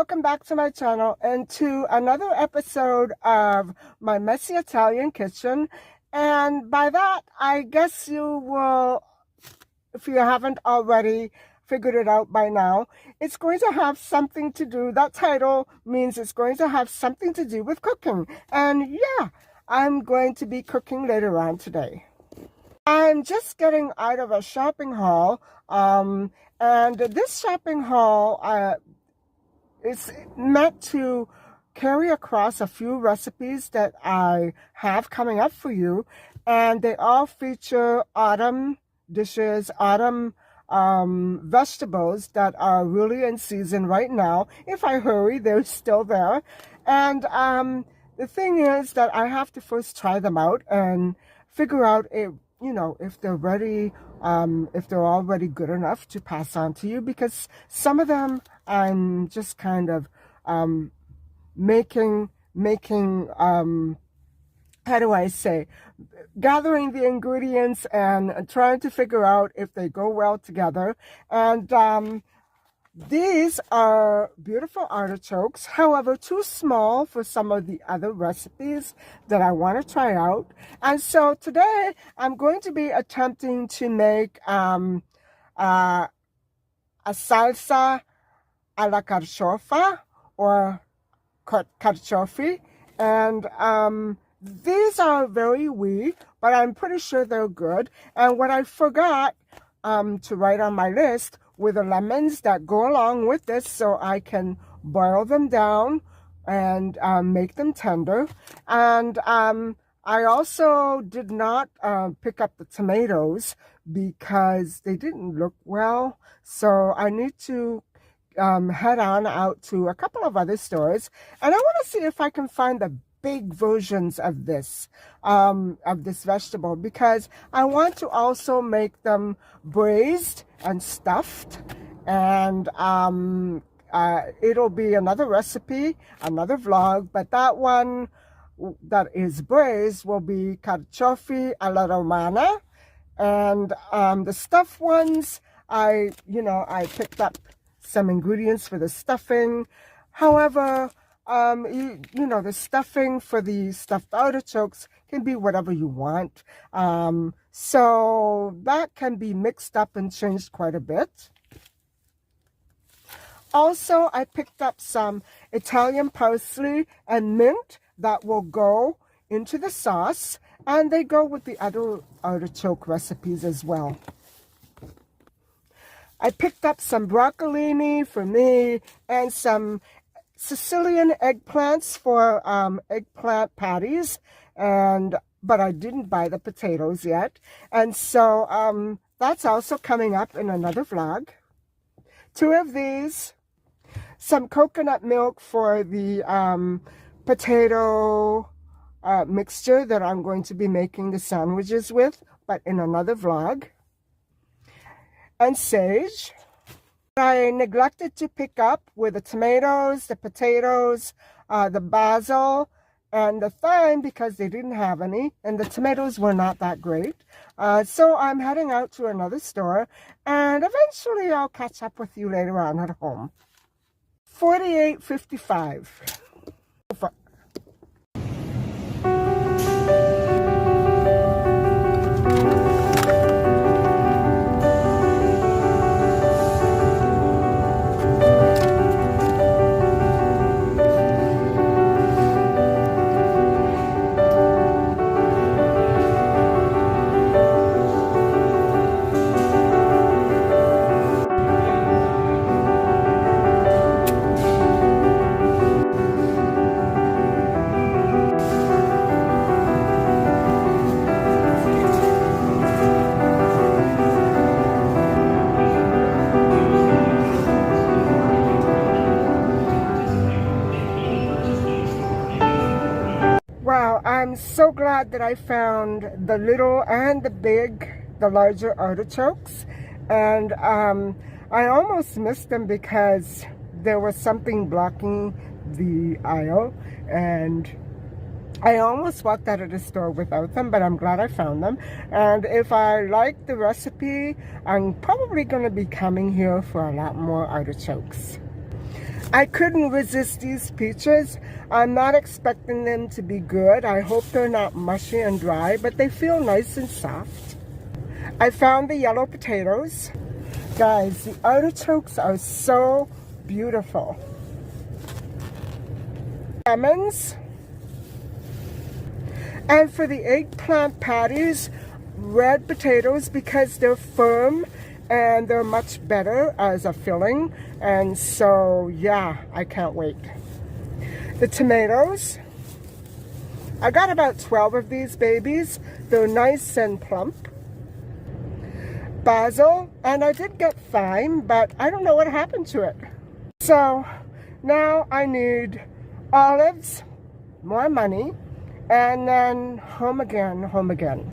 welcome back to my channel and to another episode of my messy Italian kitchen. And by that, I guess you will, if you haven't already figured it out by now, it's going to have something to do, that title means it's going to have something to do with cooking. And yeah, I'm going to be cooking later on today. I'm just getting out of a shopping haul, and this shopping haul it's meant to carry across a few recipes that I have coming up for you, and they all feature autumn dishes, autumn vegetables that are really in season right now. If I hurry, they're still there. And the thing is that I have to first try them out and figure out if they're ready, if they're already good enough to pass on to you, because some of them I'm just kind of making how do I say, gathering the ingredients and trying to figure out if they go well together. And these are beautiful artichokes, however, too small for some of the other recipes that I want to try out. And so today I'm going to be attempting to make a salsa alla Carciofa, or Carciofi. And these are very wee, but I'm pretty sure they're good. And what I forgot to write on my list were the lemons that go along with this, so I can boil them down and make them tender. And I also did not pick up the tomatoes because they didn't look well, so I need to head on out to a couple of other stores, and I want to see if I can find the big versions of this vegetable, because I want to also make them braised and stuffed. And it'll be another recipe, another vlog, but that one that is braised will be carciofi alla romana. And the stuffed ones, I picked up some ingredients for the stuffing. However, the stuffing for the stuffed artichokes can be whatever you want. So that can be mixed up and changed quite a bit. Also, I picked up some Italian parsley and mint that will go into the sauce, and they go with the other artichoke recipes as well. I picked up some broccolini for me and some Sicilian eggplants for eggplant patties, but I didn't buy the potatoes yet. And so that's also coming up in another vlog. 2 of these, some coconut milk for the potato mixture that I'm going to be making the sandwiches with, but in another vlog. And sage. I neglected to pick up were the tomatoes, the potatoes, the basil, and the thyme, because they didn't have any, and the tomatoes were not that great. So I'm heading out to another store, and eventually I'll catch up with you later on at home. 48.55. Wow, I'm so glad that I found the little and the big, the larger artichokes. And I almost missed them because there was something blocking the aisle. And I almost walked out of the store without them, but I'm glad I found them. And if I like the recipe, I'm probably going to be coming here for a lot more artichokes. I couldn't resist these peaches. I'm not expecting them to be good. I hope they're not mushy and dry, but they feel nice and soft. I found the yellow potatoes. Guys, the artichokes are so beautiful. Lemons. And for the eggplant patties, red potatoes because they're firm and they're much better as a filling. And so, yeah, I can't wait. The tomatoes. I got about 12 of these babies. They're nice and plump. Basil, and I did get thyme, but I don't know what happened to it. So now I need olives, more money, and then home again, home again.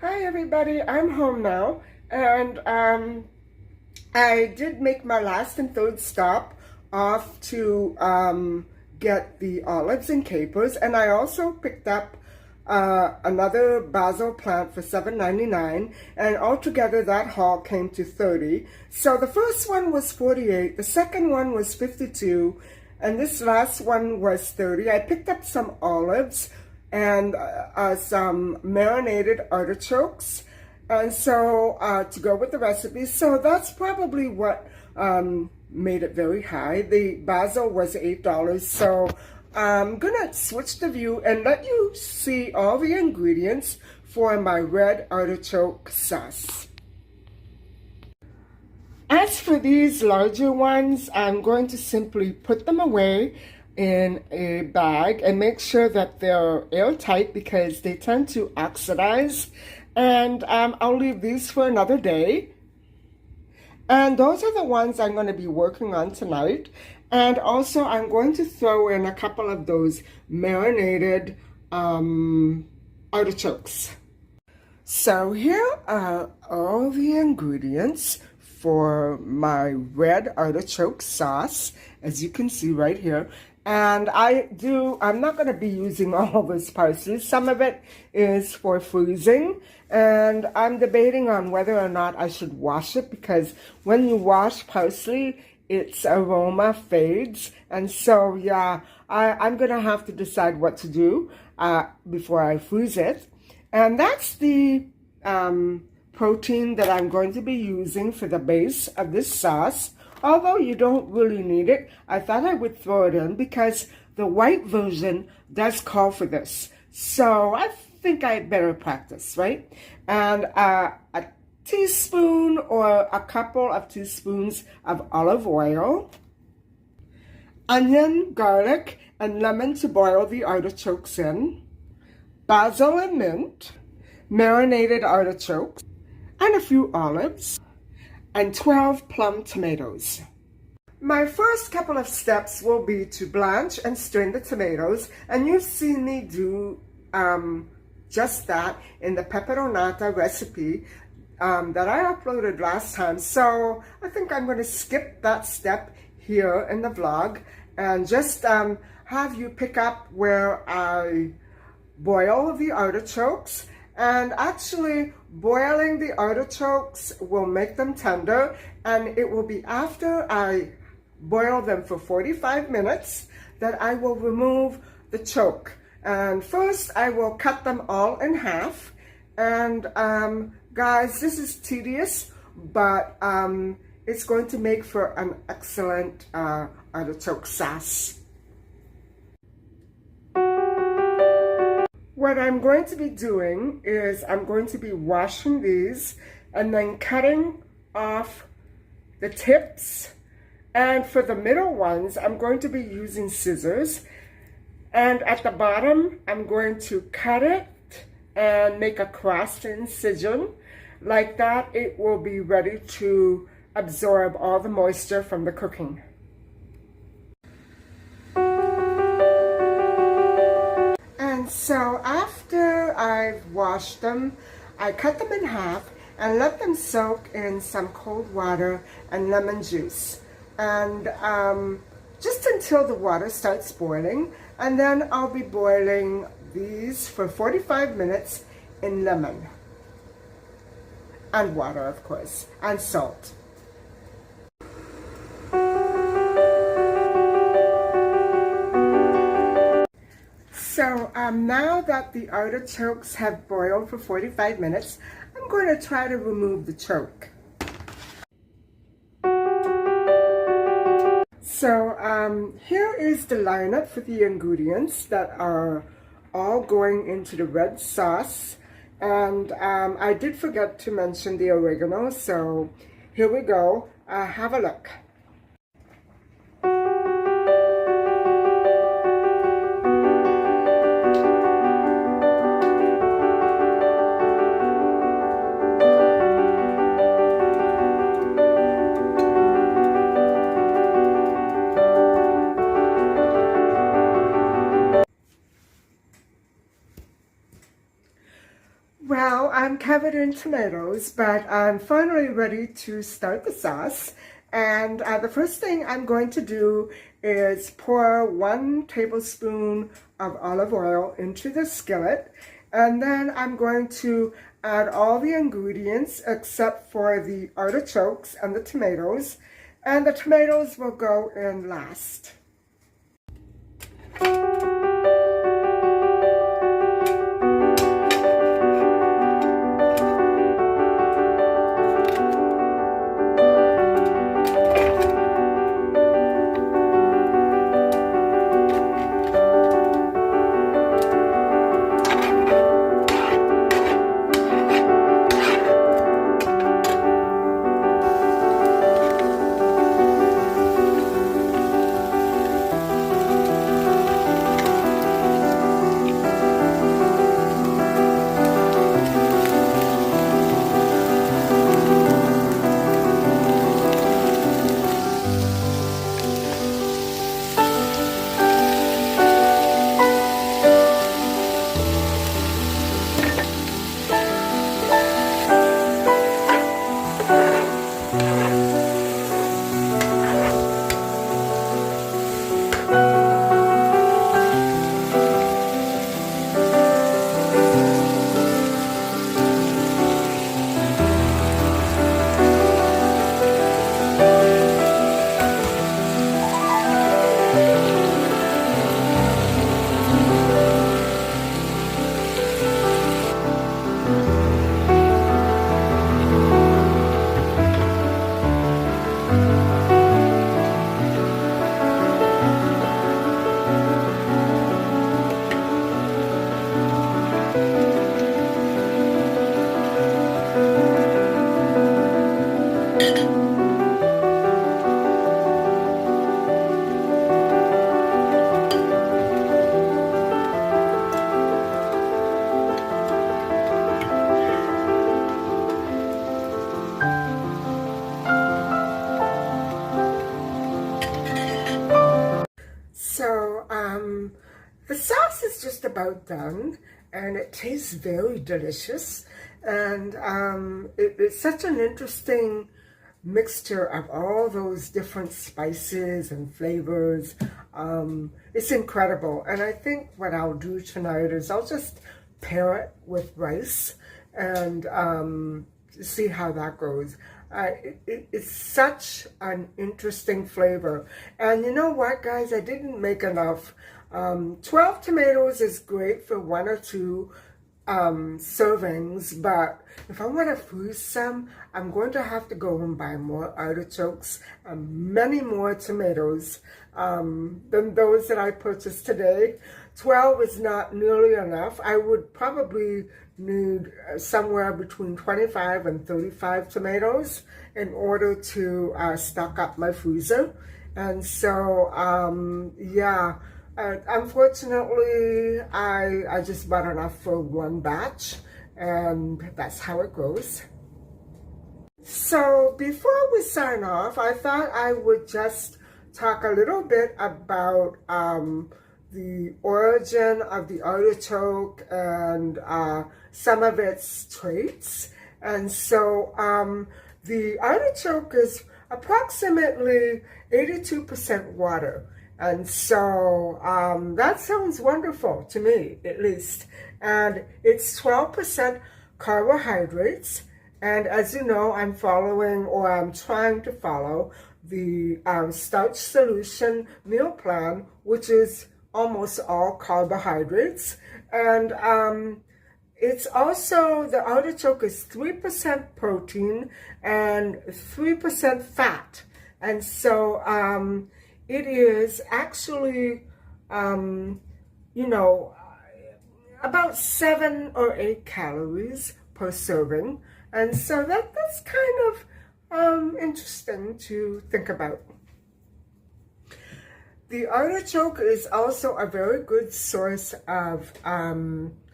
Hi everybody, I'm home now, and I did make my last and third stop off to get the olives and capers, and I also picked up another basil plant for $7.99, and altogether that haul came to $30. So the first one was $48, the second one was $52, and this last one was $30. I picked up some olives and some marinated artichokes, and so to go with the recipe. So that's probably what made it very high. The basil was $8, so I'm gonna switch the view and let you see all the ingredients for my red artichoke sauce. As for these larger ones, I'm going to simply put them away in a bag and make sure that they're airtight because they tend to oxidize. And I'll leave these for another day. And those are the ones I'm going to be working on tonight. And also I'm going to throw in a couple of those marinated artichokes. So here are all the ingredients for my red artichoke sauce, as you can see right here. And I'm not going to be using all this parsley. Some of it is for freezing. And I'm debating on whether or not I should wash it, because when you wash parsley, its aroma fades. And so, yeah, I'm going to have to decide what to do before I freeze it. And that's the protein that I'm going to be using for the base of this sauce. Although you don't really need it, I thought I would throw it in because the white version does call for this. So I think I'd better practice, right? And a teaspoon or a couple of teaspoons of olive oil, onion, garlic, and lemon to boil the artichokes in, basil and mint, marinated artichokes, and a few olives, and 12 plum tomatoes. My first couple of steps will be to blanch and strain the tomatoes, and you've seen me do just that in the peperonata recipe that I uploaded last time. So I think I'm going to skip that step here in the vlog and just have you pick up where I boil the artichokes. And actually, boiling the artichokes will make them tender, and it will be after I boil them for 45 minutes that I will remove the choke. And first, I will cut them all in half. And guys, this is tedious, but it's going to make for an excellent artichoke sauce. What I'm going to be doing is I'm going to be washing these and then cutting off the tips. And for the middle ones, I'm going to be using scissors. And at the bottom, I'm going to cut it and make a cross incision. Like that, it will be ready to absorb all the moisture from the cooking. And so after I've washed them, I cut them in half and let them soak in some cold water and lemon juice. and just until the water starts boiling, and then I'll be boiling these for 45 minutes in lemon and water, of course, and salt. So now that the artichokes have boiled for 45 minutes, I'm going to try to remove the choke. So here is the lineup for the ingredients that are all going into the red sauce. And I did forget to mention the oregano, so here we go. Have a look. Well, I'm covered in tomatoes, but I'm finally ready to start the sauce. And the first thing I'm going to do is pour 1 tablespoon of olive oil into the skillet. And then I'm going to add all the ingredients except for the artichokes and the tomatoes. And the tomatoes will go in last. So the sauce is just about done, and it tastes very delicious. And it's such an interesting mixture of all those different spices and flavors. It's incredible. And I think what I'll do tonight is I'll just pair it with rice and see how that goes. It's such an interesting flavor. And you know what, guys? I didn't make enough. 12 tomatoes is great for 1 or 2 servings, but if I want to freeze some, I'm going to have to go and buy more artichokes and many more tomatoes than those that I purchased today. 12 is not nearly enough. I would probably need somewhere between 25 and 35 tomatoes in order to stock up my freezer. And so, yeah. Unfortunately, I just bought enough for 1 batch, and that's how it goes. So before we sign off, I thought I would just talk a little bit about the origin of the artichoke and some of its traits. And so the artichoke is approximately 82% water. And so that sounds wonderful to me, at least. And it's 12% carbohydrates. And as you know, I'm following, or I'm trying to follow, the starch solution meal plan, which is almost all carbohydrates. And it's also, the artichoke is 3% protein and 3% fat. And so it is actually, you know, about 7 or 8 calories per serving. And so that's kind of interesting to think about. The artichoke is also a very good source of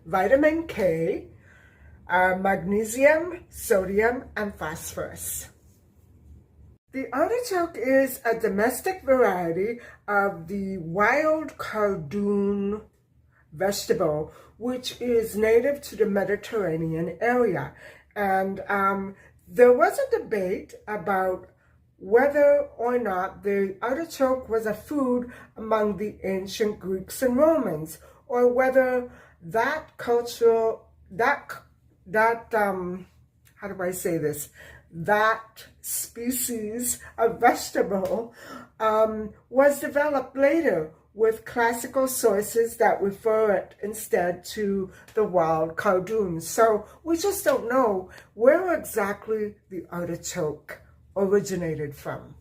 vitamin K, magnesium, sodium, and phosphorus. The artichoke is a domestic variety of the wild cardoon vegetable, which is native to the Mediterranean area. And there was a debate about whether or not the artichoke was a food among the ancient Greeks and Romans, or whether that culture, how do I say this? That species of vegetable was developed later with classical sources that refer it instead to the wild cardoon. So we just don't know where exactly the artichoke originated from.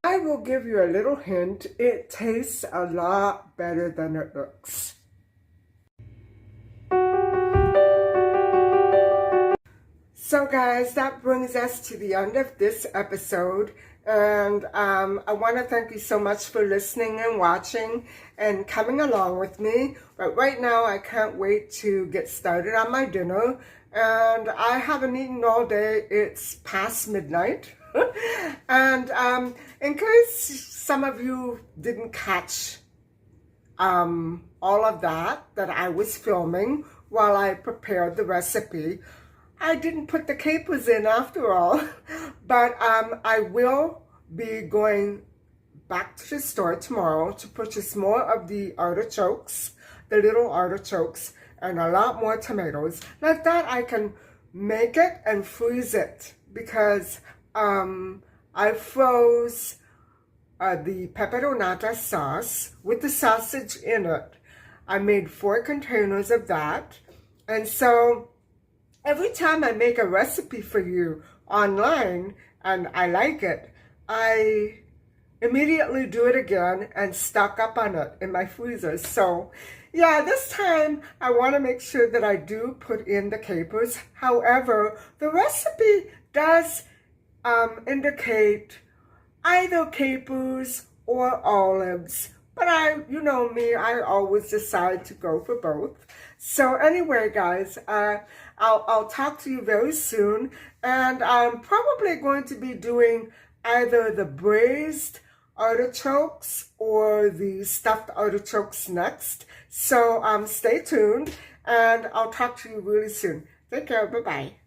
I will give you a little hint. It tastes a lot better than it looks. So guys, that brings us to the end of this episode, and I want to thank you so much for listening and watching and coming along with me. But right now I can't wait to get started on my dinner, and I haven't eaten all day. It's past midnight. And in case some of you didn't catch all of that I was filming while I prepared the recipe, I didn't put the capers in after all. But I will be going back to the store tomorrow to purchase more of the artichokes, the little artichokes, and a lot more tomatoes. Like that I can make it and freeze it, because I froze the peperonata sauce with the sausage in it. I made 4 containers of that. And so every time I make a recipe for you online and I like it, I immediately do it again and stock up on it in my freezer. So yeah, this time I want to make sure that I do put in the capers. However, the recipe does indicate either capers or olives. But you know me, I always decide to go for both. So anyway, guys, I'll talk to you very soon. And I'm probably going to be doing either the braised artichokes or the stuffed artichokes next. So stay tuned, and I'll talk to you really soon. Take care. Bye-bye.